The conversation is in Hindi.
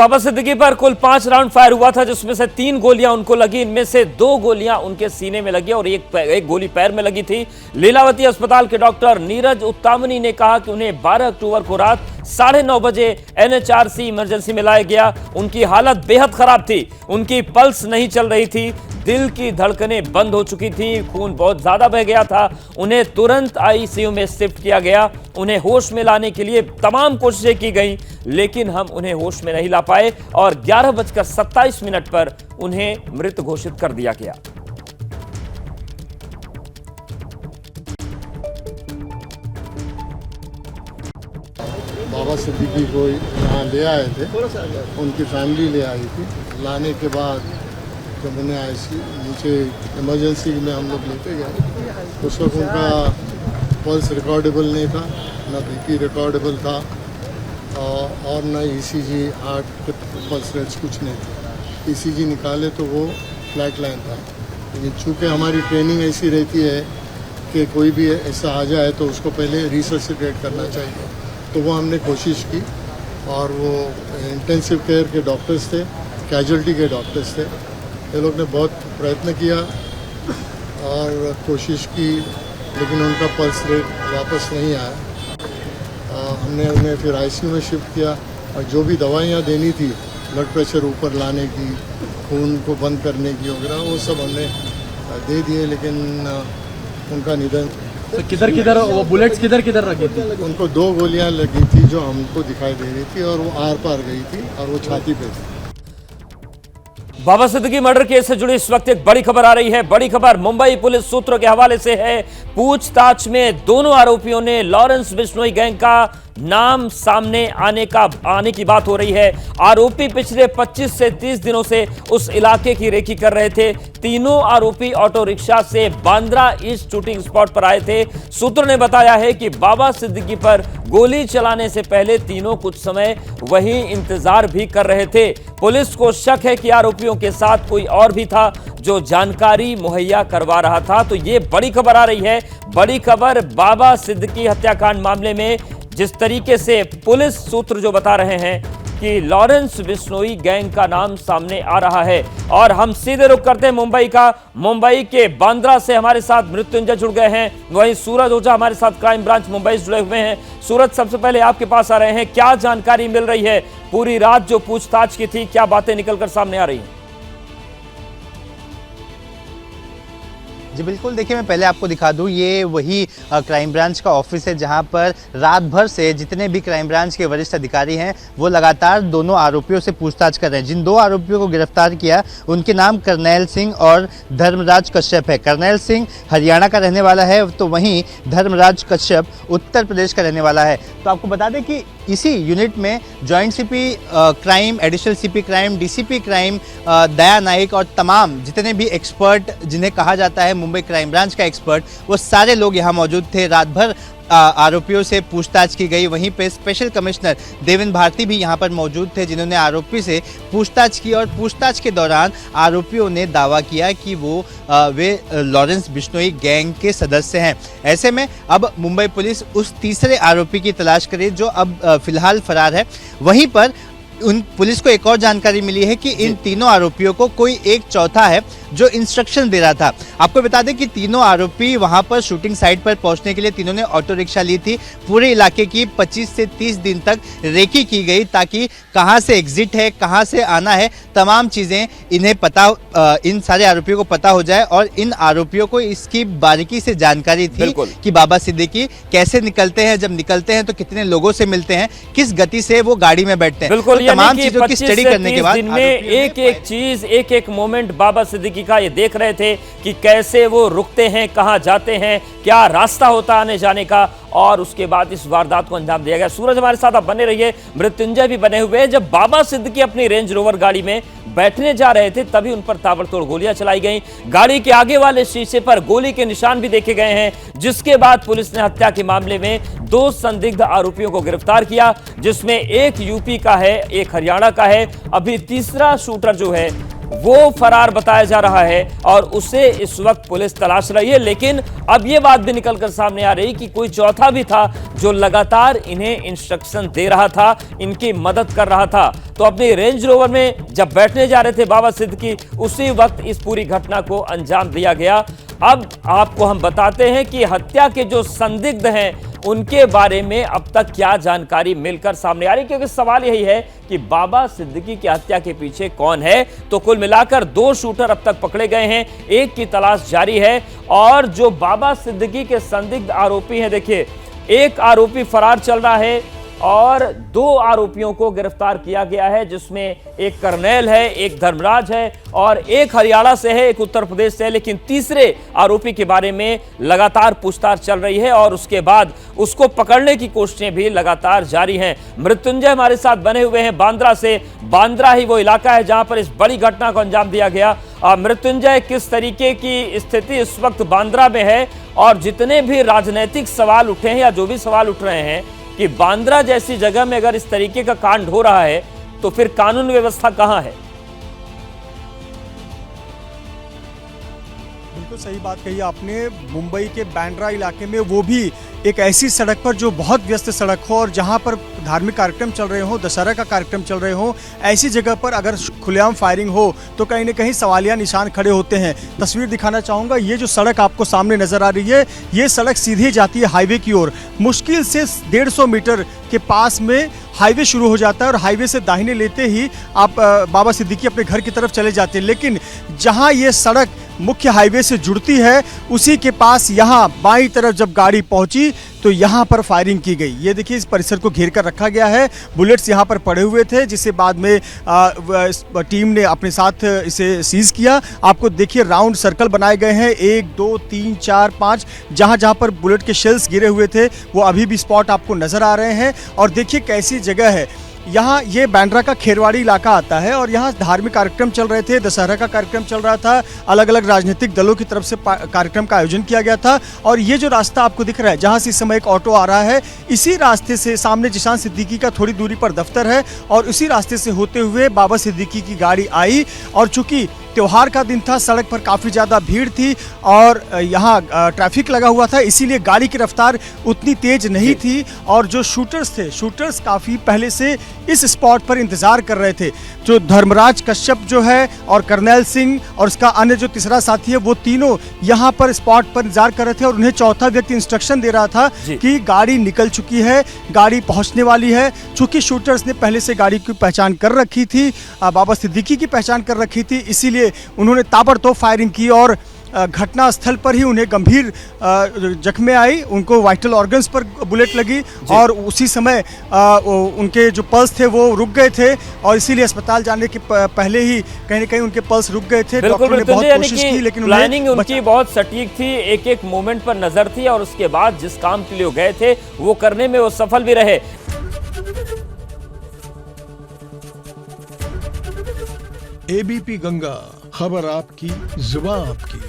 बाबा सिद्दीकी पर कुल 5 राउंड फायर हुआ था, जिसमें से 3 गोलियां उनको लगी। इनमें से 2 गोलियां उनके सीने में लगी और एक गोली पैर में लगी थी। लीलावती अस्पताल के डॉक्टर नीरज उत्तामनी ने कहा कि उन्हें 12 अक्टूबर को रात 9:30 बजे एनएचआरसी इमरजेंसी में लाया गया। उनकी हालत बेहद खराब थी, उनकी पल्स नहीं चल रही थी, दिल की धड़कनें बंद हो चुकी थी, खून बहुत ज्यादा बह गया था। उन्हें तुरंत आईसीयू में शिफ्ट किया गया। उन्हें होश में लाने के लिए तमाम कोशिशें की गईं, लेकिन हम उन्हें होश में नहीं ला पाए और 11:27 पर उन्हें मृत घोषित कर दिया गया। बाबा सिद्दीकी को यहाँ ले आए थे, उनकी फैमिली ले आई थी। लाने के बाद जब उन्हें नीचे इमरजेंसी में हम लोग लेते गए, उस वक्त उनका पल्स रिकॉर्डेबल नहीं था, ना बीपी रिकॉर्डेबल था और ना ईसीजी, हार्ट के पल्स रेट्स कुछ नहीं थे। ईसीजी निकाले तो वो फ्लैट लाइन था। लेकिन चूँकि हमारी ट्रेनिंग ऐसी रहती है कि कोई भी ऐसा आ जाए तो उसको पहले रिससिटेट करना चाहिए, तो वो हमने कोशिश की। और वो इंटेंसिव केयर के डॉक्टर्स थे, कैजुअल्टी के डॉक्टर्स थे। ये लोग ने बहुत प्रयत्न किया और कोशिश की, लेकिन उनका पल्स रेट वापस नहीं आया। हमने उन्हें फिर आईसीयू में शिफ्ट किया और जो भी दवाइयाँ देनी थी, ब्लड प्रेशर ऊपर लाने की, खून को बंद करने की वगैरह, वो सब हमने दे दिए। लेकिन उनका निधन। तो किधर वो बुलेट्स किधर रखी थी? उनको 2 गोलियां लगी थी जो हमको दिखाई दे रही थी, और वो आर पार गई थी और वो छाती पे थी। बाबा सिद्दीकी मर्डर केस से जुड़ी इस वक्त एक बड़ी खबर आ रही है। बड़ी खबर मुंबई पुलिस सूत्रों के हवाले से है। पूछताछ में दोनों आरोपियों ने लॉरेंस बिश्नोई गैंग का नाम सामने आने की बात हो रही है। आरोपी पिछले 25 से 30 दिनों से उस इलाके की रेकी कर रहे थे। तीनों आरोपी ऑटो रिक्शा से बांद्रा ईस्ट शूटिंग स्पॉट पर आए थे। सूत्रों ने बताया है कि बाबा सिद्दीकी पर गोली चलाने से पहले तीनों कुछ समय वहीं इंतजार भी कर रहे थे। पुलिस को शक है कि आरोपियों के साथ कोई और भी था जो जानकारी मुहैया करवा रहा था। तो ये बड़ी खबर आ रही है। बड़ी खबर बाबा सिद्दीकी हत्याकांड मामले में जिस तरीके से पुलिस सूत्र जो बता रहे हैं कि लॉरेंस बिश्नोई गैंग का नाम सामने आ रहा है। और हम सीधे रुख करते हैं मुंबई का। मुंबई के बांद्रा से हमारे साथ मृत्युंजय जुड़ गए हैं, वहीं सूरज ओझा हमारे साथ क्राइम ब्रांच मुंबई से जुड़े हुए हैं। सूरज, सबसे पहले आपके पास आ रहे हैं, क्या जानकारी मिल रही है? पूरी रात जो पूछताछ की थी, क्या बातें निकलकर सामने आ रही हैं? जी बिल्कुल, देखिए मैं पहले आपको दिखा दूं, ये वही क्राइम ब्रांच का ऑफिस है जहां पर रात भर से जितने भी क्राइम ब्रांच के वरिष्ठ अधिकारी हैं वो लगातार दोनों आरोपियों से पूछताछ कर रहे हैं। जिन 2 आरोपियों को गिरफ्तार किया उनके नाम करनैल सिंह और धर्मराज कश्यप है। करनैल सिंह हरियाणा का रहने वाला है, तो वहीं धर्मराज कश्यप उत्तर प्रदेश का रहने वाला है। तो आपको बता दें कि इसी यूनिट में joint CP crime, additional CP crime, DCP crime Daya Nayak और तमाम जितने भी एक्सपर्ट जिन्हें कहा जाता है मुंबई क्राइम ब्रांच का एक्सपर्ट, वो सारे लोग यहाँ मौजूद थे। रात भर आरोपियों से पूछताछ की गई। वहीं पे स्पेशल कमिश्नर देवेंद्र भारती भी यहाँ पर मौजूद थे, जिन्होंने आरोपी से पूछताछ की और पूछताछ के दौरान आरोपियों ने दावा किया कि वे लॉरेंस बिश्नोई गैंग के सदस्य हैं। ऐसे में अब मुंबई पुलिस उस तीसरे आरोपी की तलाश करे जो अब फिलहाल फरार है। वहीं पर उन पुलिस को एक और जानकारी मिली है कि इन तीनों आरोपियों को कोई एक चौथा है जो इंस्ट्रक्शन दे रहा था। आपको बता दें कि तीनों आरोपी वहां पर शूटिंग साइट पर पहुंचने के लिए तीनों ने ऑटो रिक्शा ली थी। पूरे इलाके की 25 से 30 दिन तक रेकी की गई ताकि कहां से एग्जिट है, कहां से आना है, तमाम चीज़ें इन्हें इन सारे आरोपियों को पता हो जाए। और इन आरोपियों को इसकी बारीकी से जानकारी थी कि बाबा सिद्दीकी कैसे निकलते हैं, जब निकलते हैं तो कितने लोगों से मिलते हैं, किस गति से वो गाड़ी में बैठते हैं। बिल्कुल, तमाम चीजों की स्टडी करने के बाद एक एक चीज, एक एक मोमेंट बाबा सिद्दीकी का ये देख रहे थे कि कैसे वो रुकते हैं, कहां जाते हैं, क्या रास्ता होता आने जाने का, और उसके बाद इस वारदात को अंजाम दिया गया। सूरज हमारे साथ आप बने रहिए, मृत्युंजय भी बने हुए हैं। जब बाबा सिद्दीकी अपनी रेंज रोवर गाड़ी में बैठने जा रहे थे तभी उन पर ताबड़तोड़ गोलियां चलाई गईं। गाड़ी के आगे वाले शीशे पर गोली के निशान भी देखे गए हैं, जिसके बाद पुलिस ने हत्या के मामले में 2 संदिग्ध आरोपियों को गिरफ्तार किया, जिसमें एक यूपी का है, एक हरियाणा का है। अभी तीसरा शूटर जो है वो फरार बताया जा रहा है और उसे इस वक्त पुलिस तलाश रही है। लेकिन अब ये बात भी निकलकर सामने आ रही कि कोई चौथा भी था जो लगातार इन्हें इंस्ट्रक्शन दे रहा था, इनकी मदद कर रहा था। तो अपनी रेंज रोवर में जब बैठने जा रहे थे बाबा सिद्दीकी, उसी वक्त इस पूरी घटना को अंजाम दिया गया। अब आपको हम बताते हैं कि हत्या के जो संदिग्ध हैं उनके बारे में अब तक क्या जानकारी मिलकर सामने आ रही, क्योंकि सवाल यही है कि बाबा सिद्दीकी की हत्या के पीछे कौन है। तो कुल मिलाकर 2 शूटर अब तक पकड़े गए हैं, एक की तलाश जारी है। और जो बाबा सिद्दीकी के संदिग्ध आरोपी हैं, देखिए एक आरोपी फरार चल रहा है और 2 आरोपियों को गिरफ्तार किया गया है, जिसमें एक कर्नैल है, एक धर्मराज है और एक हरियाणा से है, एक उत्तर प्रदेश से है। लेकिन तीसरे आरोपी के बारे में लगातार पूछताछ चल रही है और उसके बाद उसको पकड़ने की कोशिशें भी लगातार जारी हैं। मृत्युंजय हमारे साथ बने हुए हैं बांद्रा से। बांद्रा ही वो इलाका है जहां पर इस बड़ी घटना को अंजाम दिया गया। मृत्युंजय, किस तरीके की स्थिति इस वक्त बांद्रा में है और जितने भी राजनीतिक सवाल उठे हैं या जो भी सवाल उठ रहे हैं कि बांद्रा जैसी जगह में अगर इस तरीके का कांड हो रहा है तो फिर कानून व्यवस्था कहां है? बिल्कुल सही बात कही आपने। मुंबई के बांद्रा इलाके में, वो भी एक ऐसी सड़क पर जो बहुत व्यस्त सड़क हो और जहां पर धार्मिक कार्यक्रम चल रहे हो, दशहरा का कार्यक्रम चल रहे हो, ऐसी जगह पर अगर खुलेआम फायरिंग हो तो कहीं ना कहीं सवालिया निशान खड़े होते हैं। तस्वीर दिखाना चाहूँगा, ये जो सड़क आपको सामने नज़र आ रही है, ये सड़क सीधे जाती है हाईवे की ओर। मुश्किल से 150 मीटर के पास में हाईवे शुरू हो जाता है और हाईवे से दाहिने लेते ही आप बाबा सिद्दीकी अपने घर की तरफ चले जाते हैं। लेकिन जहाँ ये सड़क मुख्य हाईवे से जुड़ती है, उसी के पास यहाँ बाईं तरफ जब गाड़ी पहुंची तो यहाँ पर फायरिंग की गई। ये देखिए, इस परिसर को घेर कर रखा गया है। बुलेट्स यहाँ पर पड़े हुए थे, जिसे बाद में टीम ने अपने साथ इसे सीज किया। आपको देखिए राउंड सर्कल बनाए गए हैं, 1 2 3 4 5, जहाँ जहाँ पर बुलेट के शेल्स गिरे हुए थे वो अभी भी स्पॉट आपको नज़र आ रहे हैं। और देखिए कैसी जगह है, यहाँ ये बांद्रा का खेरवाड़ी इलाका आता है और यहाँ धार्मिक कार्यक्रम चल रहे थे, दशहरा का कार्यक्रम चल रहा था, अलग अलग राजनीतिक दलों की तरफ से कार्यक्रम का आयोजन किया गया था। और ये जो रास्ता आपको दिख रहा है, जहाँ से इस समय एक ऑटो आ रहा है, इसी रास्ते से सामने जिशान सिद्दीकी का थोड़ी दूरी पर दफ्तर है और उसी रास्ते से होते हुए बाबा सिद्दीकी की गाड़ी आई। और चूंकि त्योहार का दिन था, सड़क पर काफ़ी ज़्यादा भीड़ थी और यहाँ ट्रैफिक लगा हुआ था, इसीलिए गाड़ी की रफ्तार उतनी तेज नहीं थी। और जो शूटर्स थे, शूटर्स काफ़ी पहले से इस स्पॉट पर इंतज़ार कर रहे थे। जो धर्मराज कश्यप जो है और करनैल सिंह और उसका अन्य जो तीसरा साथी है, वो तीनों यहाँ पर स्पॉट पर इंतजार कर रहे थे और उन्हें चौथा व्यक्ति इंस्ट्रक्शन दे रहा था कि गाड़ी निकल चुकी है, गाड़ी पहुँचने वाली है। चूँकि शूटर्स ने पहले से गाड़ी की पहचान कर रखी थी, बाबा सिद्दीकी की पहचान कर रखी थी, इसीलिए उन्होंने ताबड़तोड़ फायरिंग की और घटना स्थल पर ही उन्हें गंभीर जख्में आई, उनको वाइटल ऑर्गन्स पर बुलेट लगी और उसी समय उनके जो पल्स थे वो रुक गए थे और इसीलिए अस्पताल जाने के पहले ही कहीं ना कहीं उनके पल्स रुक गए थे। डॉक्टर ने बहुत कोशिश की लेकिन प्लानिंग उनकी बहुत सटीक थी, एक एक मोमेंट पर नजर थी और उसके बाद जिस काम के लिए वो गए थे वो करने में वो सफल भी रहे। एबीपी गंगा, खबर आपकी, जुबान आपकी।